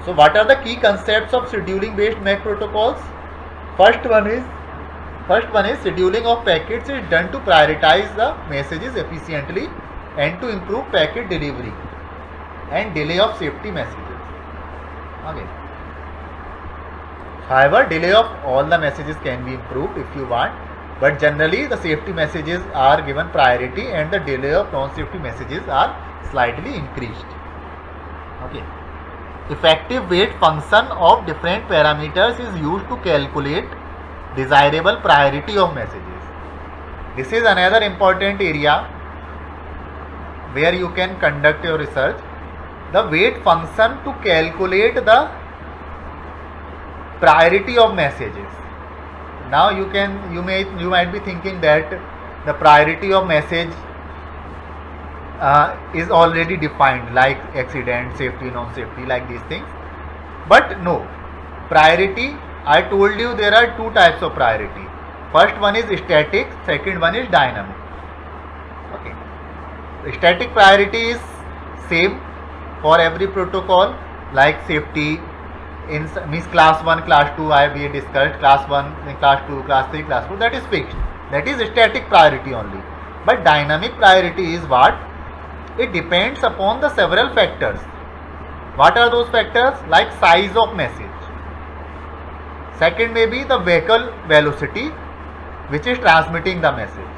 So what are the key concepts of scheduling based MAC protocols? First one is scheduling of packets is done to prioritize the messages efficiently and to improve packet delivery and delay of safety messages. Okay. However, delay of all the messages can be improved if you want, but generally the safety messages are given priority and the delay of non-safety messages are slightly increased. Okay. Effective weight function of different parameters is used to calculate desirable priority of messages. This is another important area where you can conduct your research. The weight function to calculate the priority of messages. Now you might be thinking that the priority of message is already defined, like accident, safety, non-safety, like these things. But no, priority, I told you there are two types of priority. First one is static, second one is dynamic. Okay. The static priority is same for every protocol, like safety, in means class 1, class 2 we discussed, class 1, class 2, class 3, class 4, that is fixed. That is static priority only. But dynamic priority is what? It depends upon the several factors. What are those factors? Like size of message. Second may be the vehicle velocity which is transmitting the message.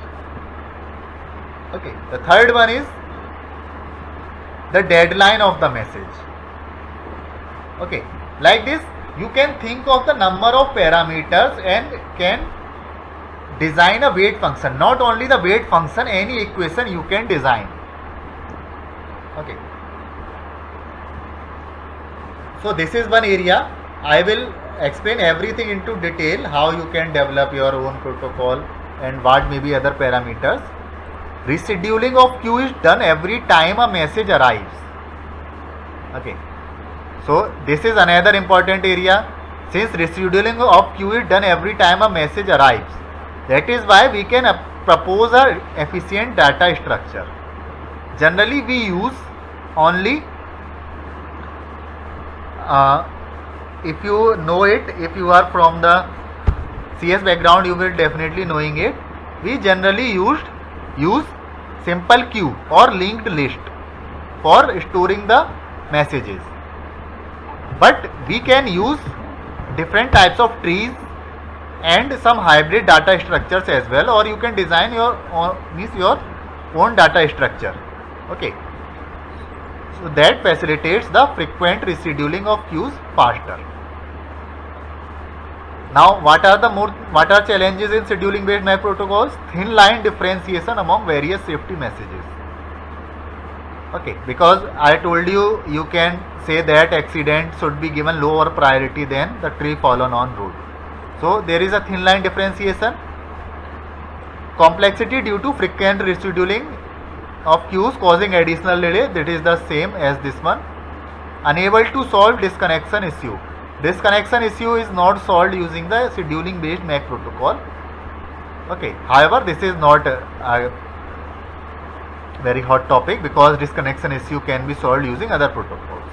Okay. The third one is the deadline of the message. Okay. Like this, you can think of the number of parameters and can design a weight function. Not only the weight function, any equation you can design. Okay. So this is one area. I will explain everything into detail, how you can develop your own protocol and what may be other parameters. Rescheduling of queue is done every time a message arrives. Okay. So this is another important area. Since rescheduling of queue is done every time a message arrives, that is why we can propose a efficient data structure. Generally we use only, if you know it, if you are from the CS background, you will definitely knowing it. We generally use simple queue or linked list for storing the messages. But we can use different types of trees and some hybrid data structures as well, or you can design your own data structure. Okay. So that facilitates the frequent rescheduling of queues faster. Now what are challenges in scheduling based MAC protocols? Thin line differentiation among various safety messages. Okay, because I told you, you can say that accident should be given lower priority than the tree fallen on road. So there is a thin line differentiation. Complexity due to frequent rescheduling of queues causing additional delay, that is the same as this one. Unable to solve disconnection issue. Disconnection issue is not solved using the scheduling based MAC protocol. Okay, however this is not a very hot topic because disconnection issue can be solved using other protocols.